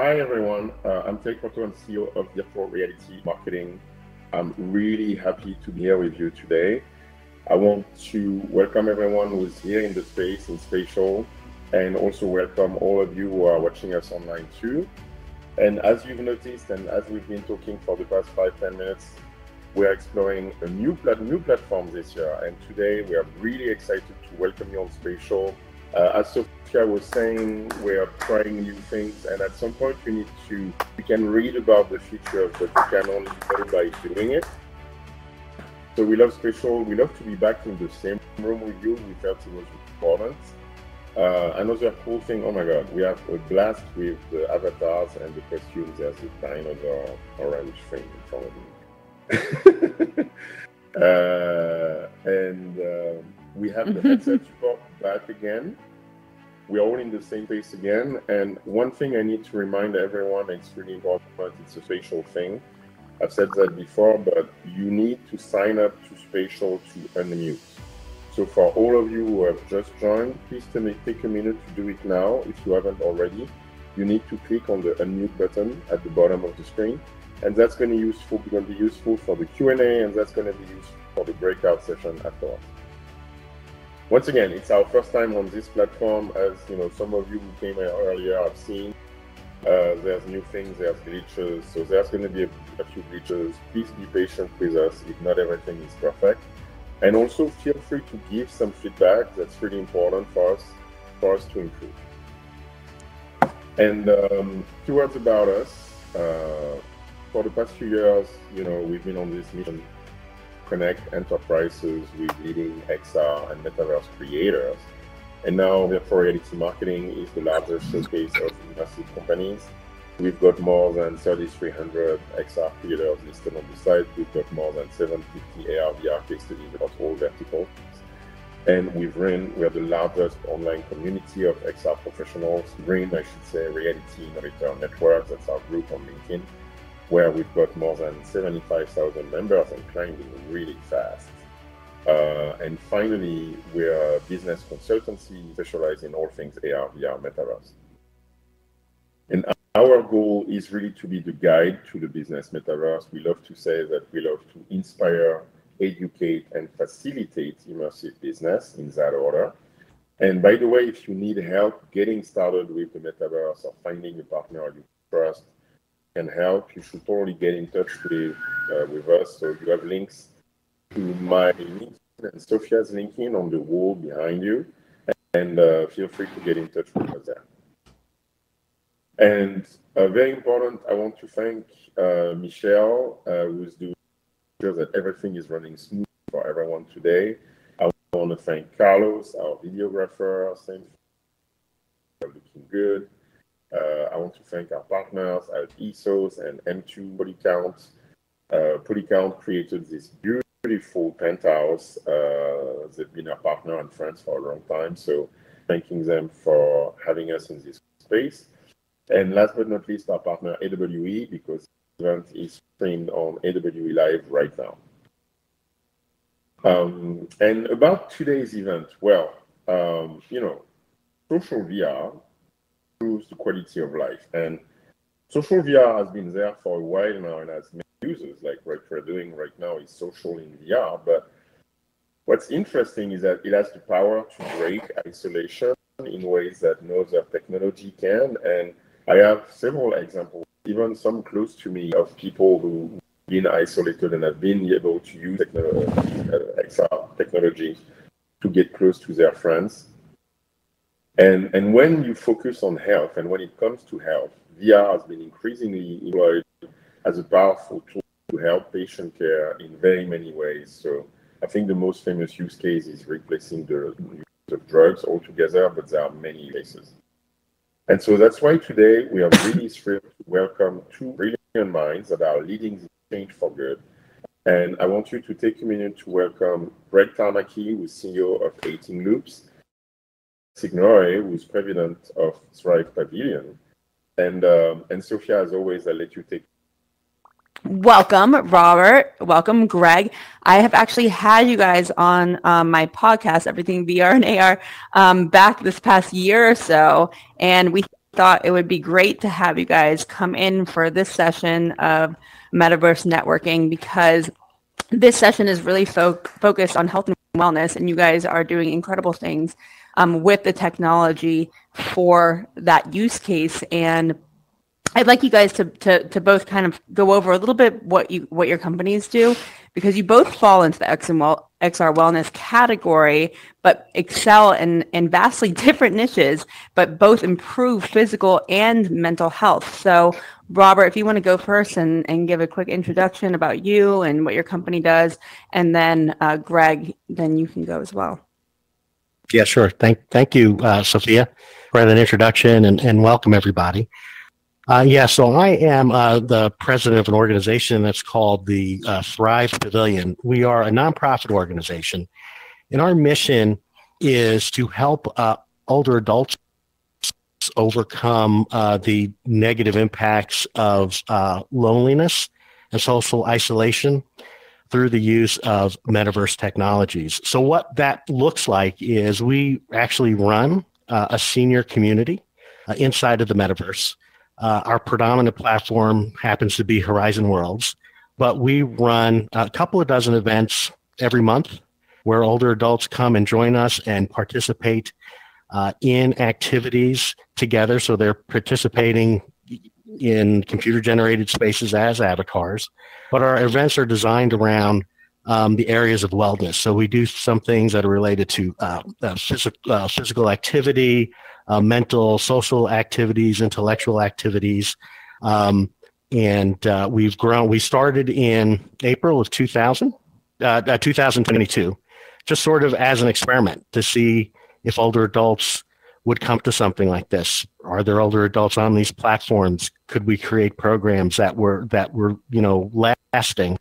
Hi everyone, I'm Thrive Pavilion, CEO of Virtual Reality Marketing. I'm really happy to be here with you today. I want to welcome everyone who's here in the space, in Spatial, and also welcome all of you who are watching us online too. And as you've noticed, and as we've been talking for the past 5-10 minutes, we are exploring a new platform this year. And today we are really excited to welcome you on Spatial. As Sophia was saying, we are trying new things, and at some point you can read about the features, but you can only know by doing it. So we love Spatial. We love to be back in the same room with you. We felt it was important. Another cool thing, oh my God, we have a blast with the avatars and the costumes. There's a dinosaur orange thing in front of me. We have the headset support back again. We are all in the same place again. And one thing I need to remind everyone, it's really important, it's a Spatial thing. I've said that before, but you need to sign up to Spatial to unmute. So for all of you who have just joined, please take a minute to do it now. If you haven't already, you need to click on the unmute button at the bottom of the screen. And that's going to be useful for the Q&A, and that's going to be useful for the breakout session afterwards. Once again, it's our first time on this platform. As you know, some of you who came earlier have seen, there's new things, there's glitches. So there's going to be a few glitches. Please be patient with us if not everything is perfect. And also feel free to give some feedback. That's really important for us to improve. And two words about us. For the past few years, we've been on this mission to connect enterprises with leading XR and Metaverse creators. And now Virtual Reality Marketing is the largest showcase of immersive companies. We've got more than 3,300 XR creators listed on the site. We've got more than 750 AR VR case studies across all verticals. And we are the largest online community of XR professionals. I should say, Reality Innovator Network. That's our group on LinkedIn, where we've got more than 75,000 members and climbing really fast. And finally, we're a business consultancy specialized in all things AR, VR, Metaverse. And our goal is really to be the guide to the business Metaverse. We love to say that we love to inspire, educate, and facilitate immersive business in that order. And by the way, if you need help getting started with the Metaverse or finding a partner you trust can help, you should totally get in touch with us. So you have links to my LinkedIn and Sophia's LinkedIn on the wall behind you, and feel free to get in touch with us there. And very important, I want to thank Michelle, who's doing sure that everything is running smooth for everyone today. I want to thank Carlos, our videographer, same looking good. I want to thank our partners at ESOS and M2 Polycount. Polycount created this beautiful penthouse. They've been our partner and friends for a long time, so thanking them for having us in this space. And last but not least, our partner AWE, because the event is streamed on AWE Live right now. And about today's event, well, social VR improves the quality of life. And social VR has been there for a while now and has many users, like what we're doing right now is social in VR. But what's interesting is that it has the power to break isolation in ways that no other technology can. And I have several examples, even some close to me, of people who've been isolated and have been able to use XR technology to get close to their friends. And when you focus on health, and when it comes to health, VR has been increasingly employed as a powerful tool to help patient care in very many ways. So I think the most famous use case is replacing the use of drugs altogether, but there are many cases. And so that's why today we are really thrilled to welcome two brilliant minds that are leading this change for good. And I want you to take a minute to welcome Greg Tarnacki, who's CEO of 18 Loops, Signore, who's president of Thrive Pavilion. And Sophia, as always, I'll let you take. Welcome, Robert. Welcome, Greg. I have actually had you guys on my podcast, Everything VR and AR, back this past year or so. And we thought it would be great to have you guys come in for this session of Metaverse Networking, because this session is really focused on health and wellness, and you guys are doing incredible things with the technology for that use case. And I'd like you guys to both kind of go over a little bit what your companies do, because you both fall into the XR wellness category, but excel in vastly different niches, but both improve physical and mental health. So Robert, if you want to go first and give a quick introduction about you and what your company does, and then Greg, then you can go as well. Yeah, sure. Thank you, Sophia, for that introduction, and welcome everybody. So I am the president of an organization that's called the Thrive Pavilion. We are a nonprofit organization, and our mission is to help older adults overcome the negative impacts of loneliness and social isolation through the use of metaverse technologies. So what that looks like is we actually run a senior community inside of the metaverse. Our predominant platform happens to be Horizon Worlds, but we run a couple of dozen events every month where older adults come and join us and participate in activities together. So they're participating in computer-generated spaces as avatars, but our events are designed around the areas of wellness. So we do some things that are related to physical activity, mental, social activities, intellectual activities. We've grown. We started in April of 2022, just sort of as an experiment to see if older adults would come to something like this. Are there older adults on these platforms? Could we create programs that were lasting?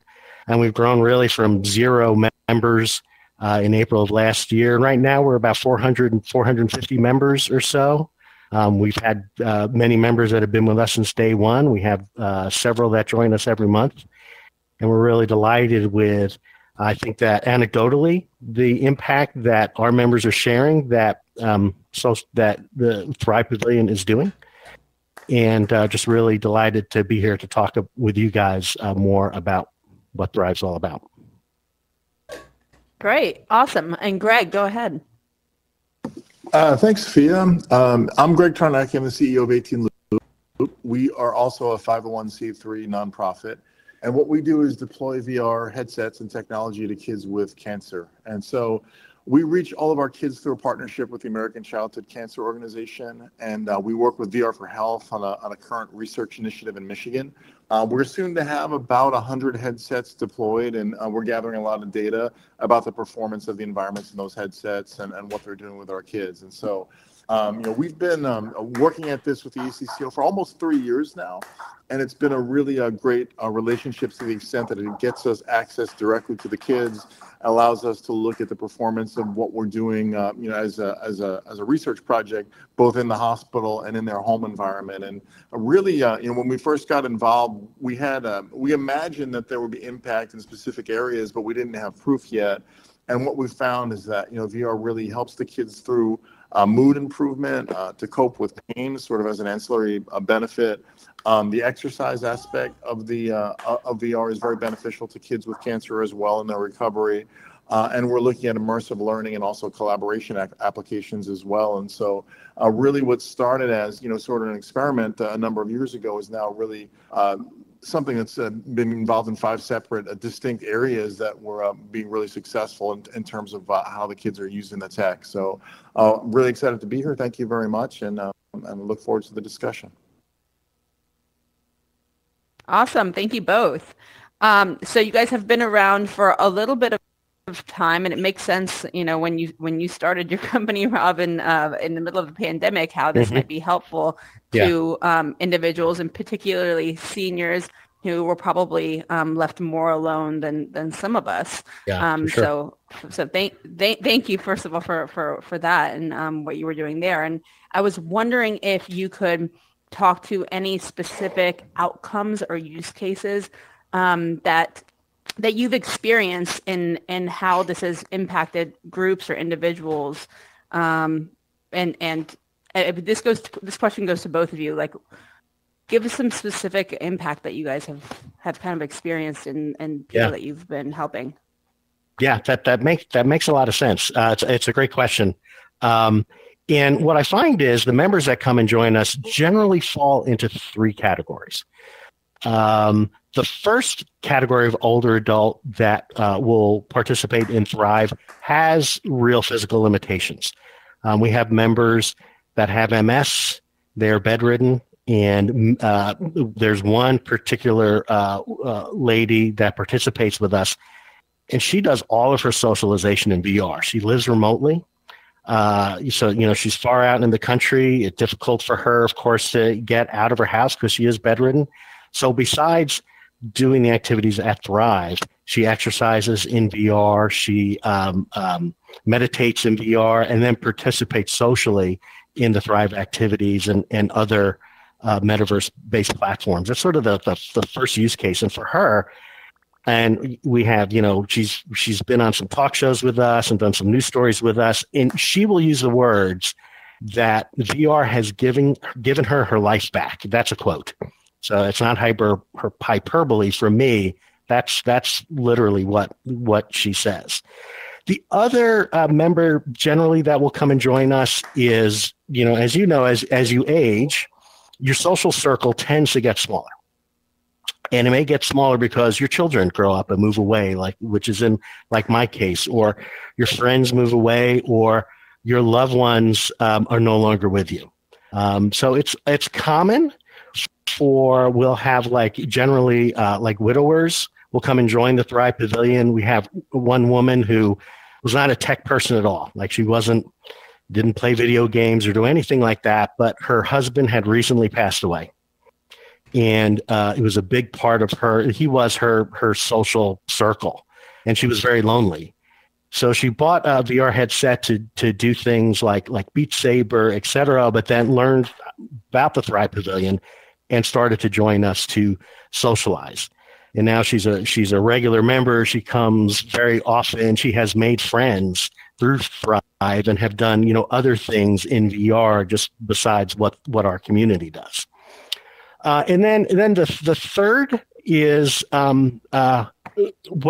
And we've grown really from 0 members in April of last year. And right now we're about 450 members or so. We've had many members that have been with us since day one. We have several that join us every month. And we're really delighted with, I think that anecdotally, the impact that our members are sharing that that the Thrive Pavilion is doing. And just really delighted to be here to talk with you guys more about what Thrive's all about. Great. Awesome. And Greg, go ahead. Thanks, Sophia. I'm Greg Tarnacki. I'm the CEO of 18 Loop. We are also a 501c3 nonprofit. And what we do is deploy VR headsets and technology to kids with cancer. And so we reach all of our kids through a partnership with the American Childhood Cancer Organization. And we work with VR for Health on a current research initiative in Michigan. We're soon to have about 100 headsets deployed, and we're gathering a lot of data about the performance of the environments in those headsets and what they're doing with our kids. And so, we've been working at this with the ACCO for almost 3 years now, and it's been a really great relationship to the extent that it gets us access directly to the kids, allows us to look at the performance of what we're doing, as a research project, both in the hospital and in their home environment. And really, when we first got involved, we imagined that there would be impact in specific areas, but we didn't have proof yet. And what we found is that VR really helps the kids through mood improvement, to cope with pain, sort of as an ancillary benefit. The exercise aspect of VR is very beneficial to kids with cancer as well in their recovery. And we're looking at immersive learning and also collaboration applications as well. And so really what started as, sort of an experiment a number of years ago is now really something that's been involved in 5 separate distinct areas that were being really successful in terms of how the kids are using the tech. So really excited to be here. Thank you very much. And look forward to the discussion. Awesome. Thank you both. So you guys have been around for a little bit of time, and it makes sense, when you started your company, Rob, in the middle of a pandemic, how this might be helpful to individuals, and particularly seniors who were probably left more alone than some of us. For sure. So thank you first of all for that and what you were doing there. And I was wondering if you could talk to any specific outcomes or use cases that you've experienced in how this has impacted groups or individuals, and and this question goes to both of you. Like, give us some specific impact that you guys have kind of experienced and people that you've been helping. Yeah, that makes a lot of sense. It's a great question. And what I find is the members that come and join us generally fall into three categories. The first category of older adult that will participate in Thrive has real physical limitations. We have members that have MS, they're bedridden, and there's one particular lady that participates with us, and she does all of her socialization in VR. She lives remotely. So, she's far out in the country. It's difficult for her, of course, to get out of her house because she is bedridden. So besides doing the activities at Thrive, she exercises in VR, she meditates in VR, and then participates socially in the Thrive activities and other metaverse-based platforms. That's sort of the first use case. And for her, and we have, she's been on some talk shows with us and done some news stories with us, and she will use the words that VR has given her life back. That's a quote. So it's not hyperbole from me. That's literally what she says. The other member generally that will come and join us is, as you age, your social circle tends to get smaller. And it may get smaller because your children grow up and move away, which is in my case, or your friends move away, or your loved ones are no longer with you. So it's common we'll have generally widowers will come and join the Thrive Pavilion. We have one woman who was not a tech person at all. She didn't play video games or do anything like that, but her husband had recently passed away. And it was a big part of her. He was her social circle, and she was very lonely. So she bought a VR headset to do things like Beat Saber, et cetera, but then learned about the Thrive Pavilion and started to join us to socialize. And now she's a regular member. She comes very often. She has made friends through Thrive and have done, other things in VR just besides what our community does. And then the third is what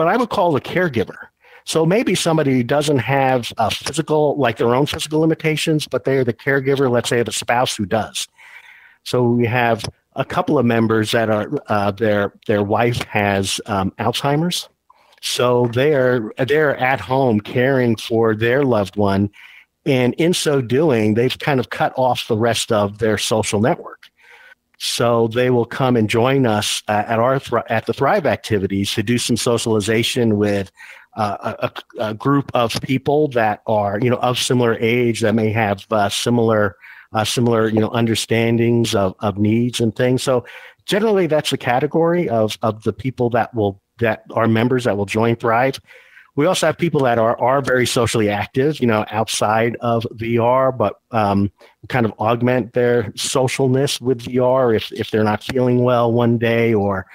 I would call a caregiver. So maybe somebody who doesn't have their own physical limitations, but they're the caregiver, let's say, of a spouse who does. So we have a couple of members that are their wife has Alzheimer's, so they're at home caring for their loved one, and in so doing, they've kind of cut off the rest of their social network. So they will come and join us at the Thrive activities to do some socialization with a group of people that are of similar age, that may have similar understandings of needs and things. So generally that's the category of the people that are members that will join Thrive. We also have people that are very socially active, outside of VR, but kind of augment their socialness with VR if they're not feeling well one day, or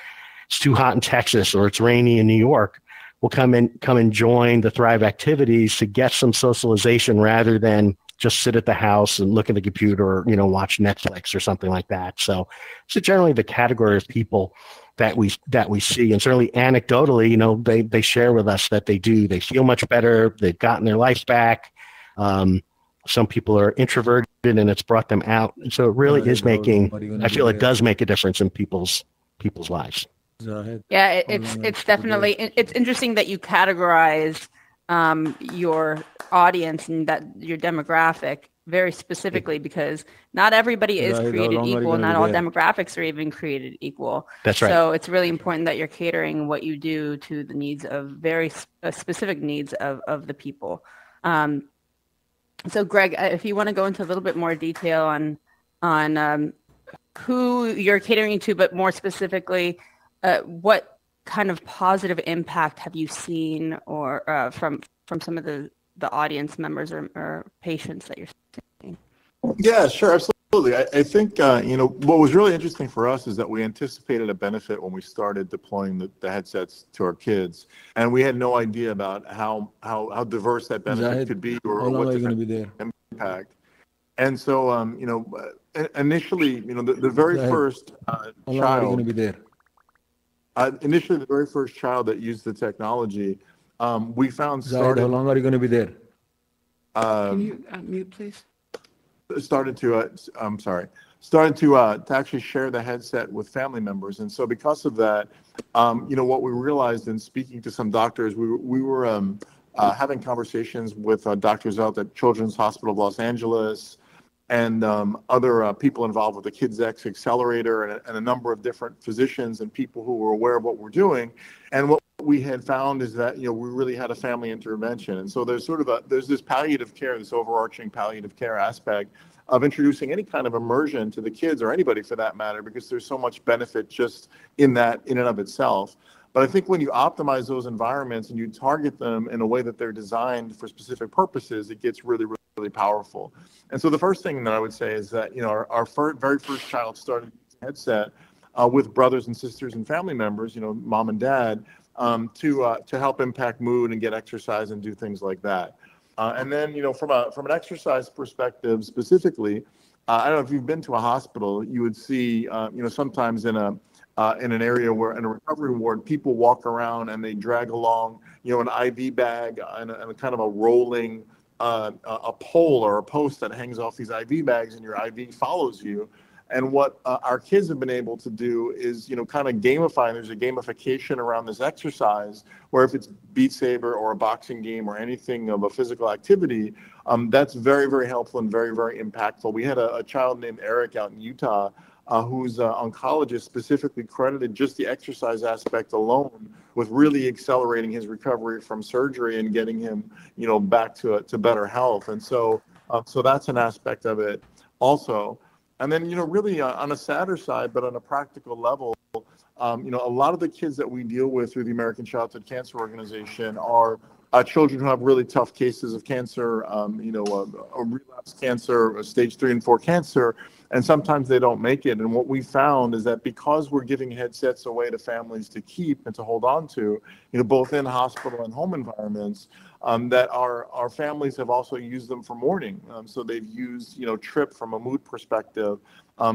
it's too hot in Texas, or it's rainy in New York. We'll come and join the Thrive activities to get some socialization rather than just sit at the house and look at the computer or, watch Netflix or something like that. So generally the category of people that we see, and certainly anecdotally, they share with us that they feel much better. They've gotten their life back. Some people are introverted and it's brought them out. And so it really is I feel it does make a difference in people's lives. Yeah, it's definitely, it's interesting that you categorize your audience and that your demographic very specifically, because not everybody is created equal. Not all demographics are even created equal. That's right. So it's really important that you're catering what you do to the needs of very specific needs of the people. So Greg, if you want to go into a little bit more detail on who you're catering to, but more specifically, what kind of positive impact have you seen or from some of the audience members or patients that you're seeing? Yeah, sure, absolutely. I think what was really interesting for us is that we anticipated a benefit when we started deploying the headsets to our kids, and we had no idea about how diverse that benefit could be or what the impact. And so, initially, the very first How long are you going to be there? initially, the very first child that used the technology, we found Zahid, how long are you going to be there? Can you mute, please? started to actually share the headset with family members. And so because of that, what we realized in speaking to some doctors, we were having conversations with doctors out at Children's Hospital of Los Angeles and other people involved with the Kids X Accelerator and a number of different physicians and people who were aware of what we're doing. And what we had found is that, we really had a family intervention. And so there's there's this palliative care, this overarching palliative care aspect of introducing any kind of immersion to the kids or anybody for that matter, because there's so much benefit just in that in and of itself. But I think when you optimize those environments and you target them in a way that they're designed for specific purposes, it gets really, really powerful. And so the first thing that I would say is that, our very first child started a headset with brothers and sisters and family members, mom and dad, to help impact mood and get exercise and do things like that. And then, from an exercise perspective specifically, I don't know if you've been to a hospital, you would see, sometimes in an area where in a recovery ward, people walk around and they drag along, an IV bag and a kind of a rolling a pole or a post that hangs off these IV bags, and your IV follows you. And what our kids have been able to do is, kind of gamify. There's a gamification around this exercise where if it's Beat Saber or a boxing game or anything of a physical activity, that's very, very helpful and very, very impactful. We had a child named Eric out in Utah whose oncologist specifically credited just the exercise aspect alone with really accelerating his recovery from surgery and getting him, back to better health. And so that's an aspect of it also. And then, really on a sadder side, but on a practical level, a lot of the kids that we deal with through the American Childhood Cancer Organization are children who have really tough cases of cancer, a relapse cancer, a stage 3 and 4 cancer, and sometimes they don't make it. And what we found is that because we're giving headsets away to families to keep and to hold on to, both in hospital and home environments, that our families have also used them for mourning. So they've used, Trip from a mood perspective.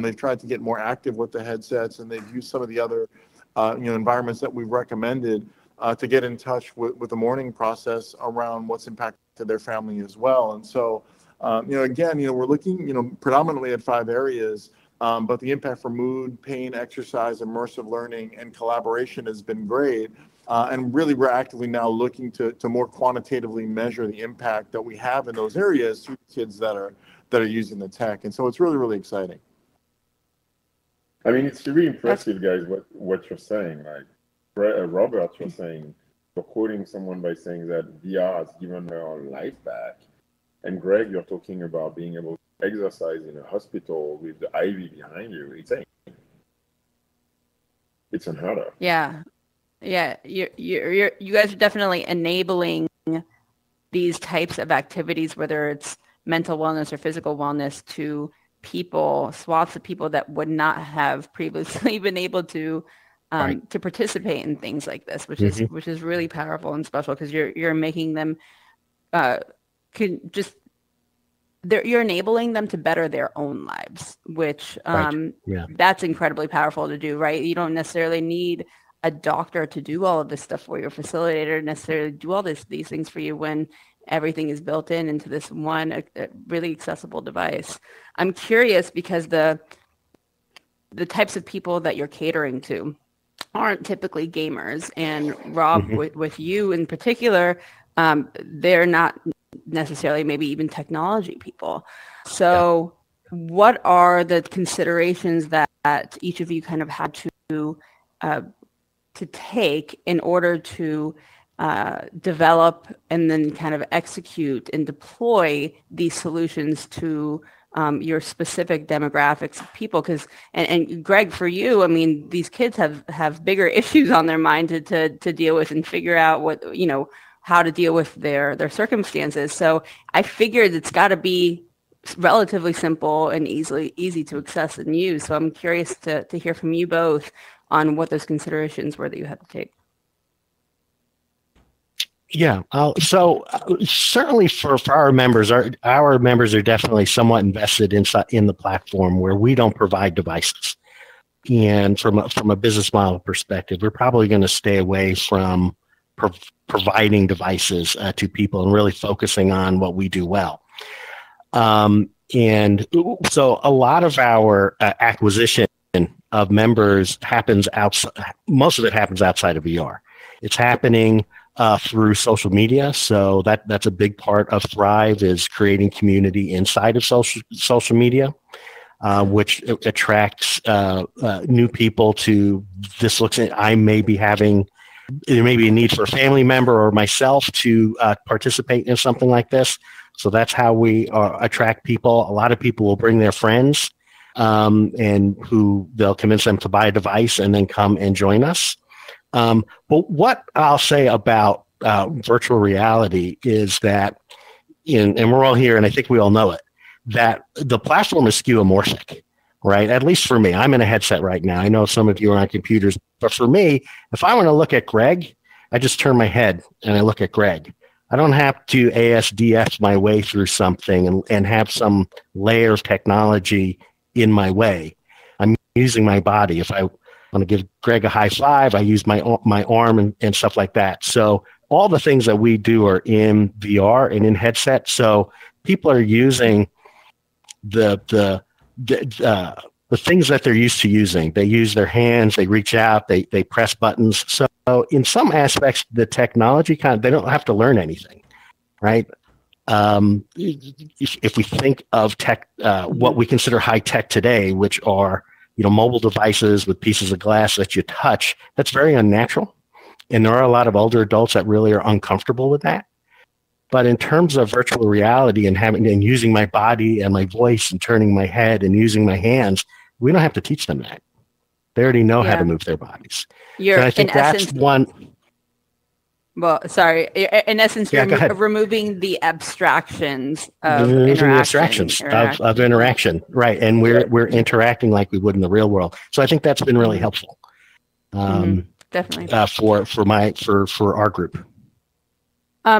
They've tried to get more active with the headsets, and they've used some of the other, environments that we've recommended to get in touch with the mourning process around what's impacted their family as well. And so, again, we're looking, predominantly at 5 areas, but the impact for mood, pain, exercise, immersive learning, and collaboration has been great. And really, we're actively now looking to more quantitatively measure the impact that we have in those areas through kids that are using the tech. And so it's really, really exciting. I mean, it's really impressive, guys, what you're saying. Like, Robert, you're saying, you're quoting someone by saying that VR has given our life back. And Greg, you're talking about being able to exercise in a hospital with the IV behind you. It's unheard of. Yeah. Yeah, you guys are definitely enabling these types of activities, whether it's mental wellness or physical wellness, to people, swaths of people that would not have previously been able to participate in things like this, which is really powerful and special, because you're making them you're enabling them to better their own lives, which that's incredibly powerful to do, right? You don't necessarily need a doctor to do all of this stuff for you, or facilitator necessarily do all these things for you, when everything is built into this one really accessible device. I'm curious, because the types of people that you're catering to aren't typically gamers, and Rob, with you in particular, they're not necessarily maybe even technology people. So what are the considerations that each of you kind of had to take in order to develop and then kind of execute and deploy these solutions to your specific demographics of people? Because, and Greg, for you, I mean, these kids have bigger issues on their mind to deal with and figure out what, how to deal with their circumstances. So I figured it's got to be relatively simple and easy to access and use. So I'm curious to hear from you both on what those considerations were that you had to take. Yeah. Certainly for our members, our members are definitely somewhat invested in the platform where we don't provide devices. And from a business model perspective, we're probably going to stay away from providing devices to people and really focusing on what we do well. And so a lot of our acquisition of members happens outside. Most of it happens outside of VR. It's happening through social media. So that's a big part of Thrive, is creating community inside of social media, which attracts new people to this. There may be a need for a family member or myself to participate in something like this. So that's how we attract people. A lot of people will bring their friends, and who they'll convince them to buy a device and then come and join us. But what I'll say about virtual reality is that, and we're all here, and I think we all know it, that the platform is skeuomorphic, right? At least for me. I'm in a headset right now. I know some of you are on computers, but for me, if I want to look at Greg, I just turn my head and I look at Greg. I don't have to ASDF my way through something and have some layer of technology in my way. I'm using my body. If I want to give Greg a high five, I use my arm and stuff like that. So all the things that we do are in VR and in headset. So people are using the things that they're used to using. They use their hands, they reach out, they press buttons. So in some aspects, the technology they don't have to learn anything, right? If we think of tech, what we consider high tech today, which are mobile devices with pieces of glass that you touch, that's very unnatural. And there are a lot of older adults that really are uncomfortable with that. But in terms of virtual reality and using my body and my voice and turning my head and using my hands, we don't have to teach them that. They already know how to move their bodies. You're, I think that's one. Well, sorry. In essence, you're removing the abstractions of interaction, right? And we're interacting like we would in the real world. So I think that's been really helpful. Definitely. For our group.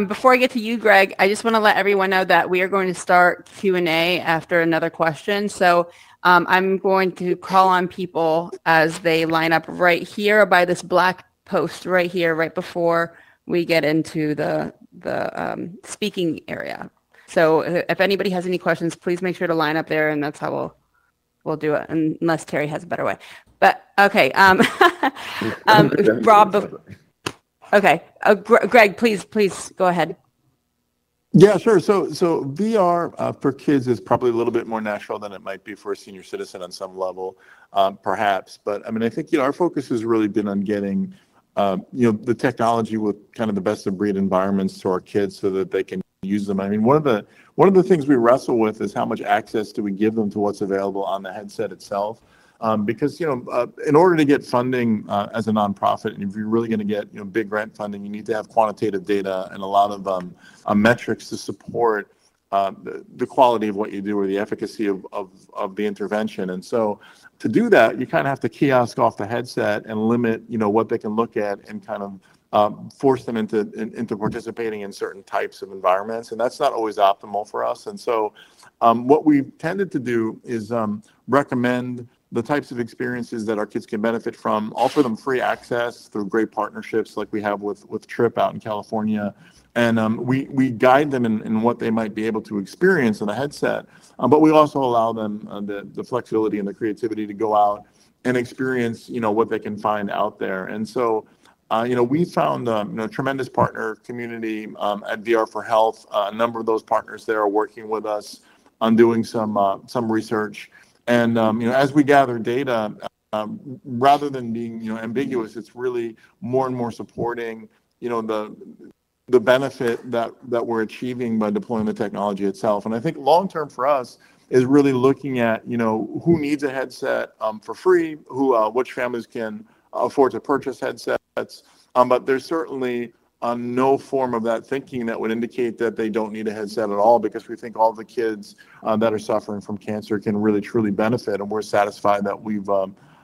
Before I get to you, Greg, I just want to let everyone know that we are going to start Q&A after another question. So I'm going to call on people as they line up right here by this black post right here, right before we get into the speaking area. So if anybody has any questions, please make sure to line up there, and that's how we'll do it, unless Terry has a better way. But okay, Rob. Okay, Greg, please go ahead. Yeah, sure. So VR for kids is probably a little bit more natural than it might be for a senior citizen on some level, perhaps. But I mean, I think our focus has really been on getting the technology with kind of the best of breed environments to our kids so that they can use them. I mean, one of the things we wrestle with is how much access do we give them to what's available on the headset itself. Because in order to get funding as a nonprofit, and if you're really going to get big grant funding, you need to have quantitative data and a lot of metrics to support the quality of what you do or the efficacy of the intervention. And so to do that, you kind of have to kiosk off the headset and limit what they can look at and kind of force them into participating in certain types of environments, and that's not always optimal for us. And so what we've tended to do is recommend the types of experiences that our kids can benefit from, offer them free access through great partnerships like we have with Trip out in California. And we guide them in what they might be able to experience in a headset, but we also allow them the flexibility and the creativity to go out and experience what they can find out there. And so we found tremendous partner community at VR for Health. A number of those partners there are working with us on doing some research. And as we gather data, rather than being ambiguous, it's really more and more supporting the benefit that we're achieving by deploying the technology itself. And I think long term for us is really looking at who needs a headset for free, which families can afford to purchase headsets. But there's certainly no form of that thinking that would indicate that they don't need a headset at all, because we think all the kids that are suffering from cancer can really truly benefit, and we're satisfied that we've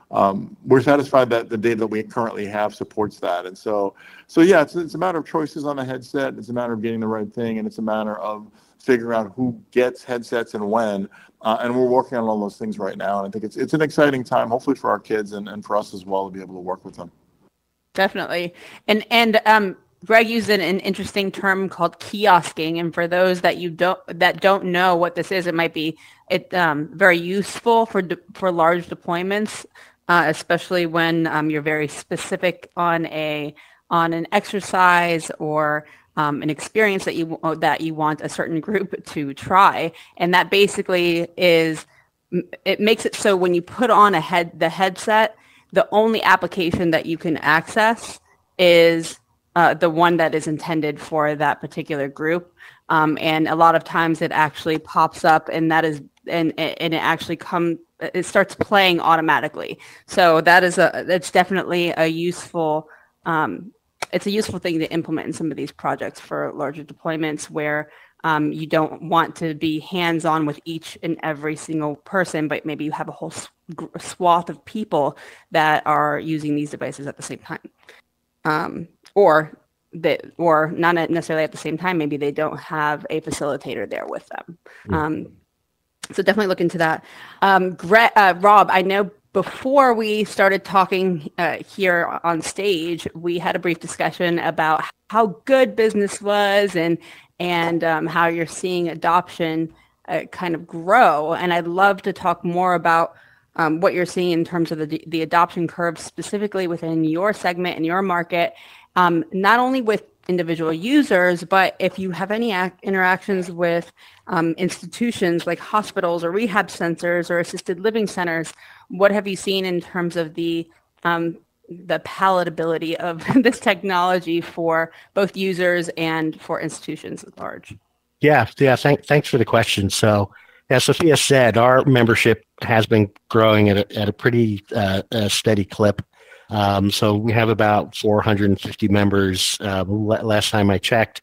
we're satisfied that the data that we currently have supports that. And so yeah, it's a matter of choices on the headset. It's a matter of getting the right thing, and it's a matter of figuring out who gets headsets and when. And we're working on all those things right now. And I think it's an exciting time, hopefully for our kids and for us as well, to be able to work with them. Definitely. And Greg used an interesting term called kiosking. And for those that don't know what this is, it might be very useful for large deployments, especially when you're very specific on an exercise or an experience that you want a certain group to try. And that basically it makes it so when you put on the headset, the only application that you can access is the one that is intended for that particular group. And a lot of times it actually pops up, and it starts playing automatically. So that's definitely a useful thing to implement in some of these projects for larger deployments where you don't want to be hands-on with each and every single person, but maybe you have a whole swath of people that are using these devices at the same time. Or not necessarily at the same time, maybe they don't have a facilitator there with them. So definitely look into that. Rob, I know before we started talking here on stage, we had a brief discussion about how good business was and how you're seeing adoption kind of grow. And I'd love to talk more about what you're seeing in terms of the adoption curve specifically within your segment and your market, not only with individual users, but if you have any interactions with institutions like hospitals or rehab centers or assisted living centers, what have you seen in terms of the palatability of this technology for both users and for institutions at large? Yeah. Thanks for the question. So, as Sophia said, our membership has been growing at a pretty steady clip. So we have about 450 members. Last time I checked,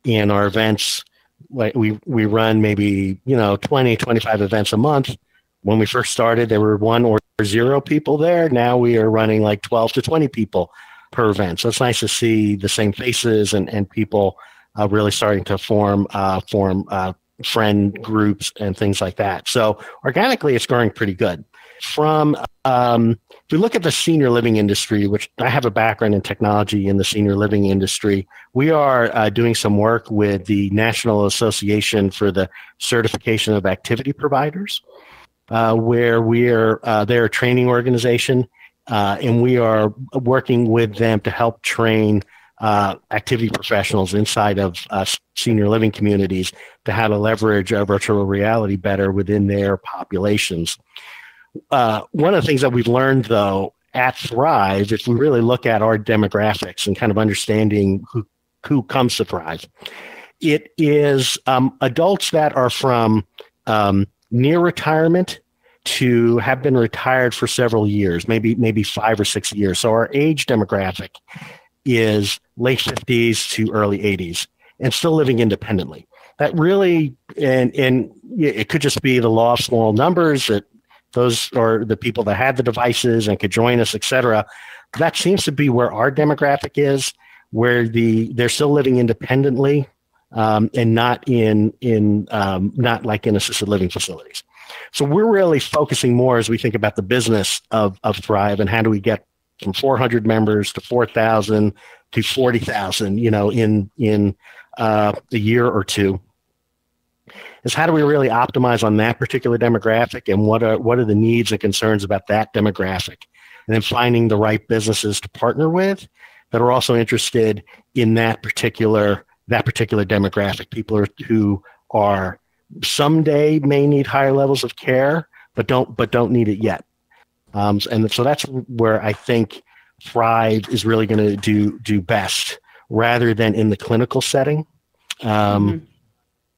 in our events, we run maybe 20, 25 events a month. When we first started, there were 1 or 0 people there. Now we are running like 12 to 20 people per event. So it's nice to see the same faces and people really starting to form friend groups and things like that. So organically, it's growing pretty good. If we look at the senior living industry, which I have a background in technology in the senior living industry, we are doing some work with the National Association for the Certification of Activity Providers, where they're a training organization, and we are working with them to help train activity professionals inside of senior living communities to how to leverage virtual reality better within their populations. One of the things that we've learned, though, at Thrive, if we really look at our demographics and kind of understanding who comes to Thrive, it is adults that are from near retirement to have been retired for several years, maybe 5 or 6 years. So our age demographic is late 50s to early 80s and still living independently. That really, and it could just be the law of small numbers, that those are the people that had the devices and could join us, et cetera. That seems to be where our demographic is, where they're still living independently and not not like in assisted living facilities. So we're really focusing more as we think about the business of Thrive and how do we get from 400 members to 4,000 to 40,000, in a year or two. Is how do we really optimize on that particular demographic, and what are the needs and concerns about that demographic, and then finding the right businesses to partner with that are also interested in that particular demographic. People who are someday may need higher levels of care, but don't need it yet. And so that's where I think Thrive is really going to do best, rather than in the clinical setting.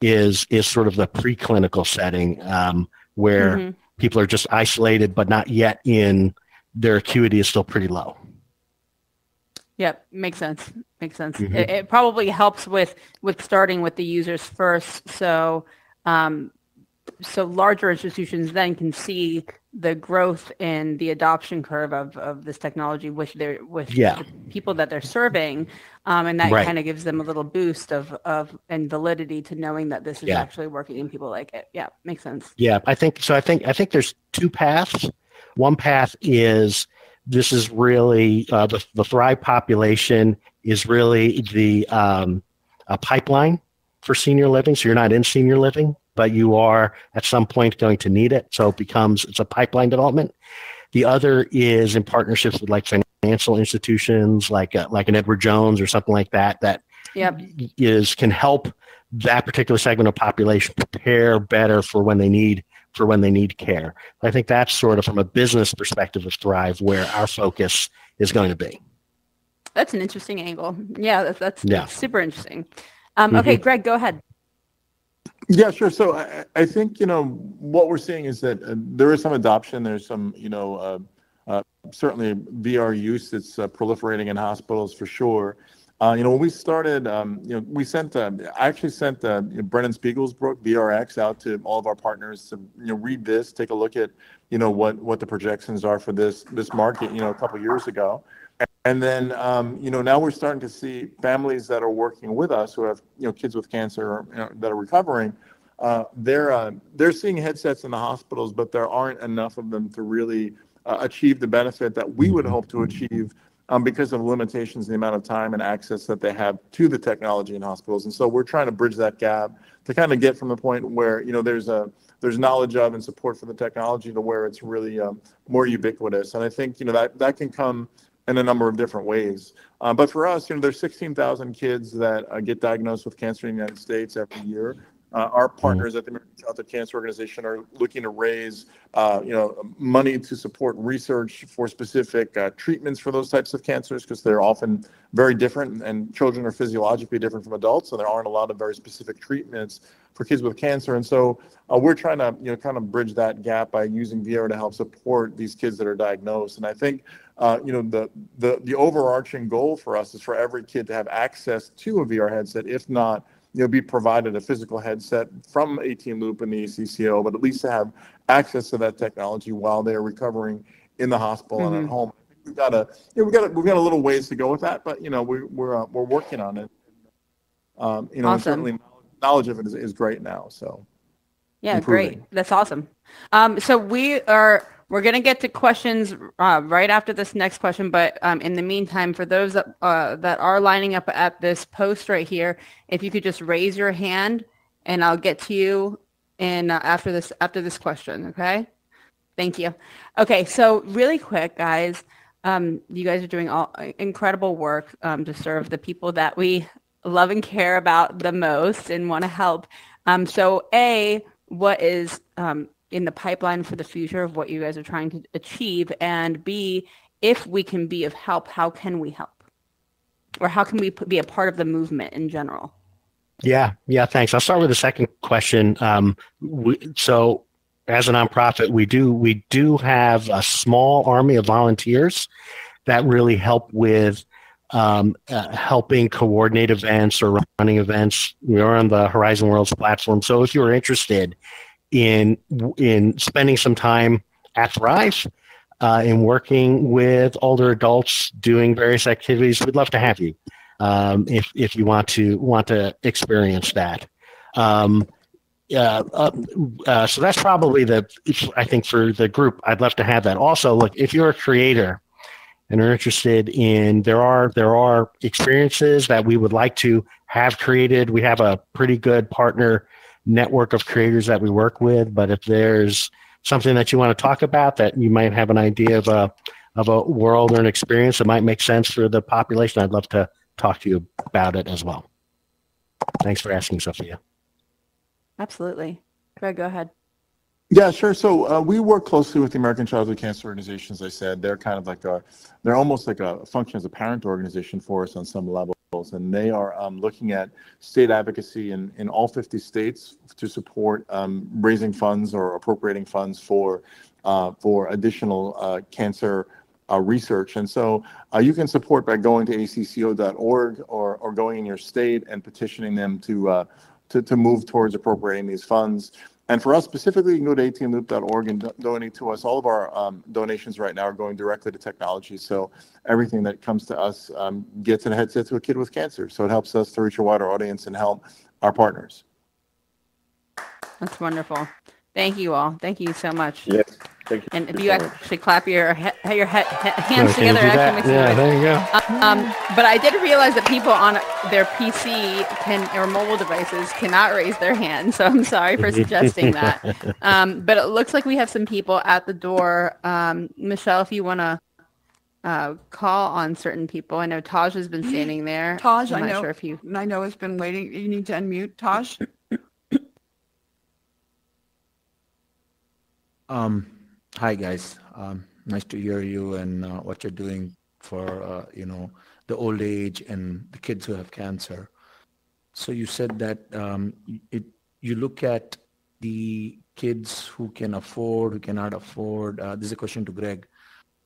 Is sort of the preclinical setting where people are just isolated, but not yet in their acuity is still pretty low. Yep, makes sense. It probably helps with starting with the users first. So so larger institutions then can see the growth in the adoption curve of this technology with the people that they're serving, and that kind of gives them a little boost of and validity to knowing that this is actually working and people like it. Yeah, makes sense. Yeah, I think there's two paths. One path is this is really the Thrive population is really the a pipeline for senior living. So you're not in senior living, but you are at some point going to need it. So it's a pipeline development. The other is in partnerships with like financial institutions, like an Edward Jones or something like that, that can help that particular segment of population prepare better for when they need care. I think that's sort of from a business perspective of Thrive where our focus is going to be. That's an interesting angle. Yeah, that's super interesting. Okay, Greg, go ahead. Yeah, sure. So I think, what we're seeing is that there is some adoption. There's some, certainly VR use that's proliferating in hospitals for sure. When we started, I actually sent Brennan Spiegel's book, VRX, out to all of our partners to, read this, take a look at, what the projections are for this market, a couple of years ago. And then, now we're starting to see families that are working with us who have, kids with cancer that are recovering. They're seeing headsets in the hospitals, but there aren't enough of them to really achieve the benefit that we would hope to achieve because of limitations in the amount of time and access that they have to the technology in hospitals. And so we're trying to bridge that gap to kind of get from the point where, there's knowledge of and support for the technology to where it's really more ubiquitous. And I think, that can come in a number of different ways. But for us, there's 16,000 kids that get diagnosed with cancer in the United States every year. Our partners at the American Childhood Cancer Organization are looking to raise, money to support research for specific treatments for those types of cancers because they're often very different, and children are physiologically different from adults, so there aren't a lot of very specific treatments for kids with cancer. And so we're trying to, kind of bridge that gap by using VR to help support these kids that are diagnosed. And I think, the overarching goal for us is for every kid to have access to a VR headset, if not, be provided a physical headset from 18 Loop and the ACCO, but at least to have access to that technology while they're recovering in the hospital and at home. We've got a little ways to go with that, but we're working on it. Awesome. Certainly knowledge of it is great now. So yeah, improving. Great. That's awesome. So we're going to get to questions right after this next question, but in the meantime, for those that are lining up at this post right here, if you could just raise your hand, and I'll get to you after this question. Okay, thank you. Okay, so really quick, guys, you guys are doing incredible work to serve the people that we love and care about the most and want to help. So what is in the pipeline for the future of what you guys are trying to achieve, and B, if we can be of help, how can we help, or how can we be a part of the movement in general? Yeah, thanks. I'll start with the second question. So as a nonprofit, we do have a small army of volunteers that really help with helping coordinate events or running events. We are on the Horizon Worlds platform. So if you're interested in spending some time at Thrive, in working with older adults doing various activities, we'd love to have you if you want to experience that. So that's probably I think for the group, I'd love to have that. Also, look, if you're a creator and are interested in, there are experiences that we would like to have created. We have a pretty good partner network of creators that we work with, but if there's something that you want to talk about that you might have an idea of a world or an experience that might make sense for the population, I'd love to talk to you about it as well. Thanks for asking, Sophia. Absolutely. Greg, go ahead. Yeah, sure. So we work closely with the American Childhood Cancer Organization. As I said, they're kind of like they're almost like a function as a parent organization for us on some level. And they are looking at state advocacy in all 50 states to support raising funds or appropriating funds for additional cancer research. And so you can support by going to acco.org or going in your state and petitioning them to move towards appropriating these funds. And for us specifically, you can go to 18loop.org and donate to us. All of our donations right now are going directly to technology. So everything that comes to us gets in a headset to a kid with cancer. So it helps us to reach a wider audience and help our partners. That's wonderful. Thank you all. Thank you so much. Yes. Thank you. And if you actually clap your hands together, it actually makes yeah, noise. there you go. But I did realize that people on their PC or mobile devices cannot raise their hand. So I'm sorry for suggesting that. But it looks like we have some people at the door. Michelle, if you want to call on certain people. I know Taj has been standing there. Taj, I'm I not know. sure if you... I know has been waiting. You need to unmute, Taj. Hi guys, nice to hear you and what you're doing for the old age and the kids who have cancer. So you said that you look at the kids who can afford, who cannot afford. This is a question to Greg,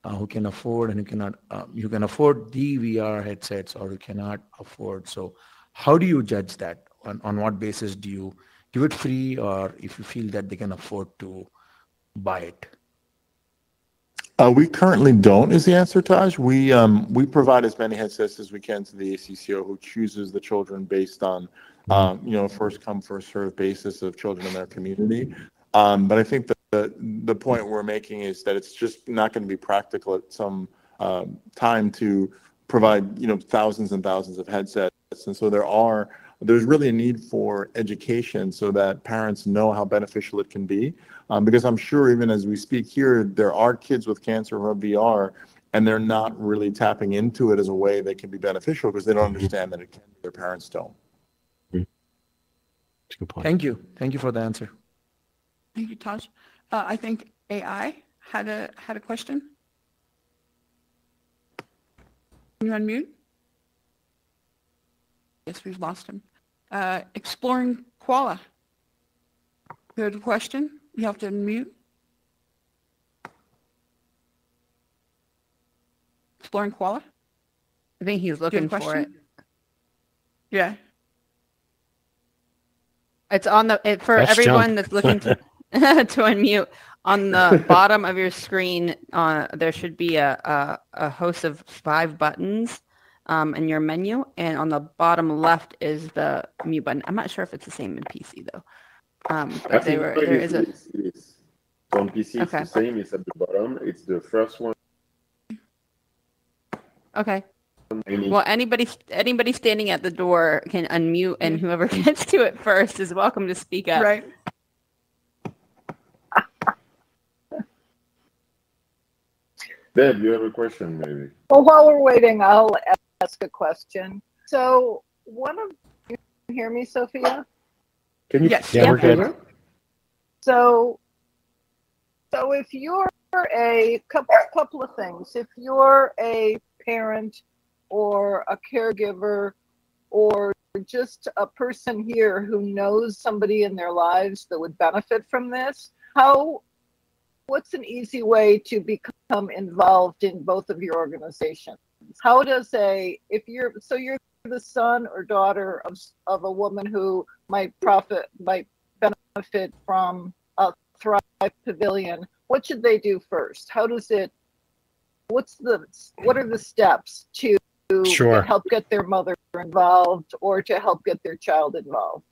who can afford and who cannot. You can afford the VR headsets or who cannot afford. So how do you judge that? On what basis do you give it free, or if you feel that they can afford to buy it? We currently don't, is the answer, Taj. We provide as many headsets as we can to the ACCO, who chooses the children based on first come, first served basis of children in their community. But I think the point we're making is that it's just not going to be practical at some time to provide thousands and thousands of headsets, and so there's really a need for education so that parents know how beneficial it can be. Because I'm sure even as we speak here, there are kids with cancer who have VR, and they're not really tapping into it as a way that can be beneficial because they don't understand that it can be. Their parents don't. That's a good point. Thank you. Thank you for the answer. Thank you, Taj. I think AI had a question. Can you unmute? Yes, we've lost him. Exploring koala. Good question. You have to unmute. Exploring koala. I think he's looking for it. Yeah. It's on for That's everyone junk. that's looking to to unmute. On the bottom of your screen, there should be a host of 5 buttons in your menu, and on the bottom left is the mute button. I'm not sure if it's the same in PC though. But there is a. On PC, Okay. it's the same. It's at the bottom. It's the first one. Okay. Well, anybody standing at the door can unmute, and whoever gets to it first is welcome to speak up. Right. Deb, you have a question, maybe? Well, while we're waiting, I'll ask a question. So, you can hear me, Sophia? Can you? Yes. Yeah, we're good. So if you're a couple of things, if you're a parent or a caregiver or just a person here who knows somebody in their lives that would benefit from this, what's an easy way to become involved in both of your organizations? How does you're the son or daughter of a woman who might benefit from a Thrive Pavilion, what should they do first? What are the steps to help get their mother involved or to help get their child involved?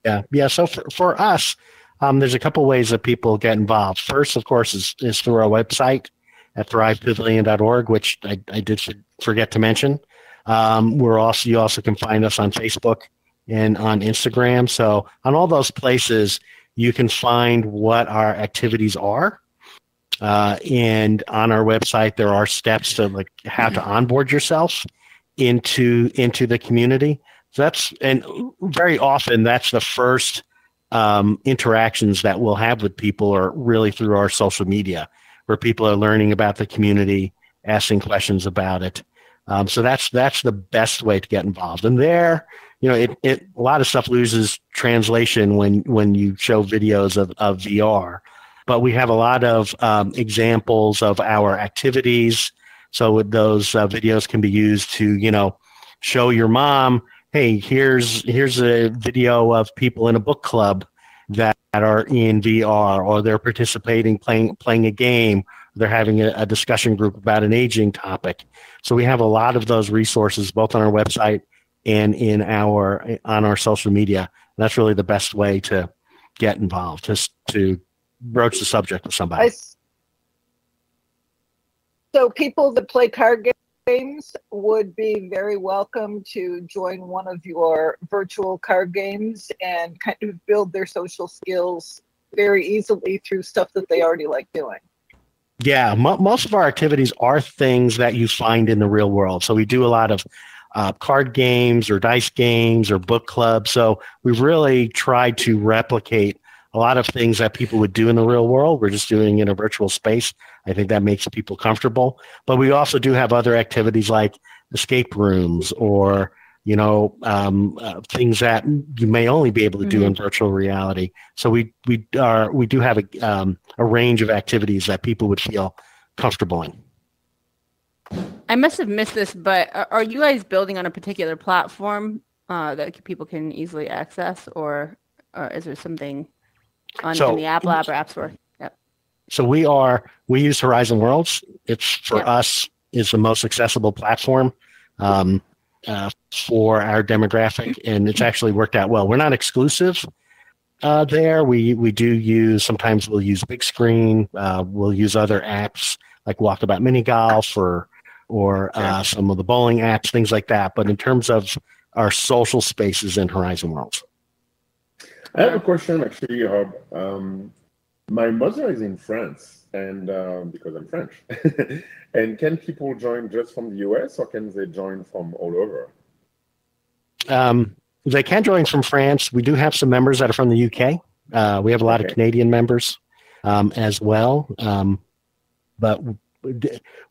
Yeah. So for us, there's a couple ways that people get involved. First, of course, is through our website at thrivepavilion.org, which I did forget to mention. You also can find us on Facebook and on Instagram. So on all those places, you can find what our activities are. And on our website, there are steps to how to onboard yourself into the community. So and very often that's the first interactions that we'll have with people are really through our social media, where people are learning about the community, asking questions about it. So that's the best way to get involved. And there, a lot of stuff loses translation when you show videos of VR. But we have a lot of examples of our activities. So those videos can be used to, show your mom, hey, here's a video of people in a book club, that are in VR, or they're participating, playing a game. They're having a discussion group about an aging topic. So we have a lot of those resources both on our website and on our social media. And that's really the best way to get involved, just to broach the subject with somebody. So people that play card games would be very welcome to join one of your virtual card games and kind of build their social skills very easily through stuff that they already like doing. Yeah, most of our activities are things that you find in the real world. So we do a lot of card games or dice games or book clubs. So we've really tried to replicate a lot of things that people would do in the real world. We're just doing in a virtual space. I think that makes people comfortable. But we also do have other activities like escape rooms or things that you may only be able to do in virtual reality. So we do have a range of activities that people would feel comfortable in. I must have missed this, but are you guys building on a particular platform that people can easily access, or is there something in the App Lab or App Store? Yep. So we use Horizon Worlds. It's for us is the most accessible platform for our demographic, and it's actually worked out well. We're not exclusive there. We do sometimes we'll use Big Screen. We'll use other apps like Walkabout Mini Golf or some of the bowling apps, things like that. But in terms of our social spaces in Horizon Worlds. I have a question actually, Rob. My mother is in France, and because I'm French, and can people join just from the US, or can they join from all over? They can join from France. We do have some members that are from the UK. We have a lot of Canadian members as well, but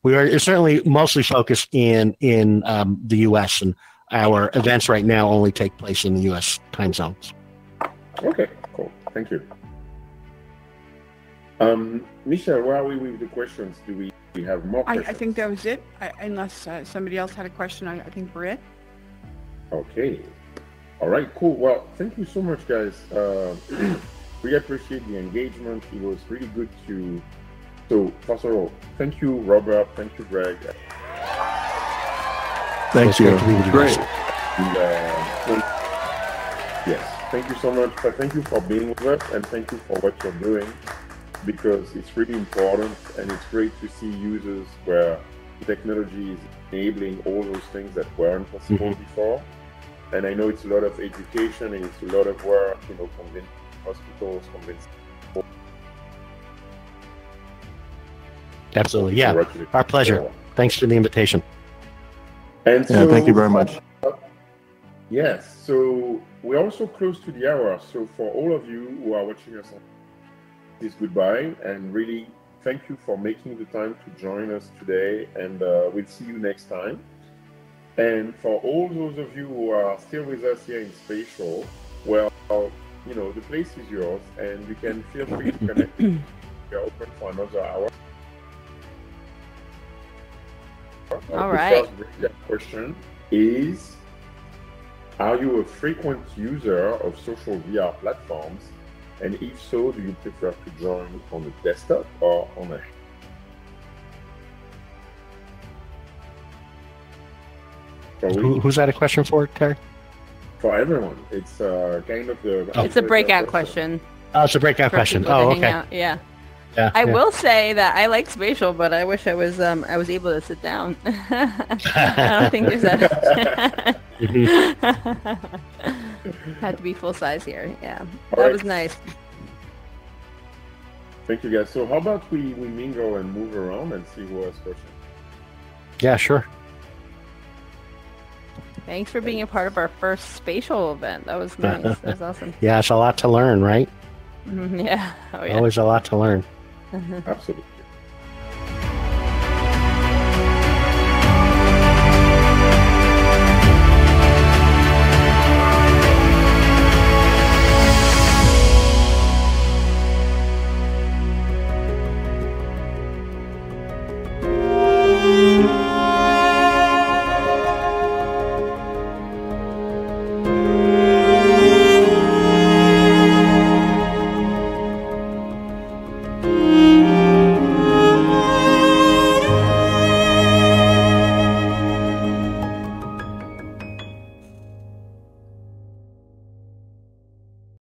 we are certainly mostly focused in the US, and our events right now only take place in the US time zones. Okay, cool. Thank you. Michelle, where are we with the questions? Do we have more questions? I think that was it. Unless somebody else had a question, I think we're it. Okay. All right, cool. Well, thank you so much, guys. We appreciate the engagement. It was really good to... So, first of all, thank you, Robert. Thank you, Greg. Thank you. Great. And, yes, thank you so much. Thank you for being with us, and thank you for what you're doing, because it's really important, and it's great to see users where technology is enabling all those things that weren't possible before. And I know it's a lot of education, and it's a lot of work, convincing hospitals, convincing people. Absolutely, yeah. Our pleasure. Thanks for the invitation. And so, thank you very much. Yes, so we're also close to the hour. So for all of you who are watching us, this goodbye, and really thank you for making the time to join us today, and we'll see you next time. And for all those of you who are still with us here in Spatial, well, the place is yours, and you can feel free to connect. We are open for another hour. All right. The first question is, are you a frequent user of social VR platforms? And if so, do you prefer to join on the desktop or on a... Who's that a question for, Terry? For everyone. It's kind of the... It's a breakout question. Oh, it's a breakout question. Oh, okay. Yeah. I will say that I like Spatial, but I wish I was able to sit down. I don't think there's that. Had to be full size here. Yeah, that was nice. Thank you, guys. So how about we mingle and move around and see who has questions? Yeah, sure. Thanks for being a part of our first Spatial event. That was nice. That was awesome. Yeah, it's a lot to learn, right? Yeah. Oh, yeah. Always a lot to learn. Absolutely.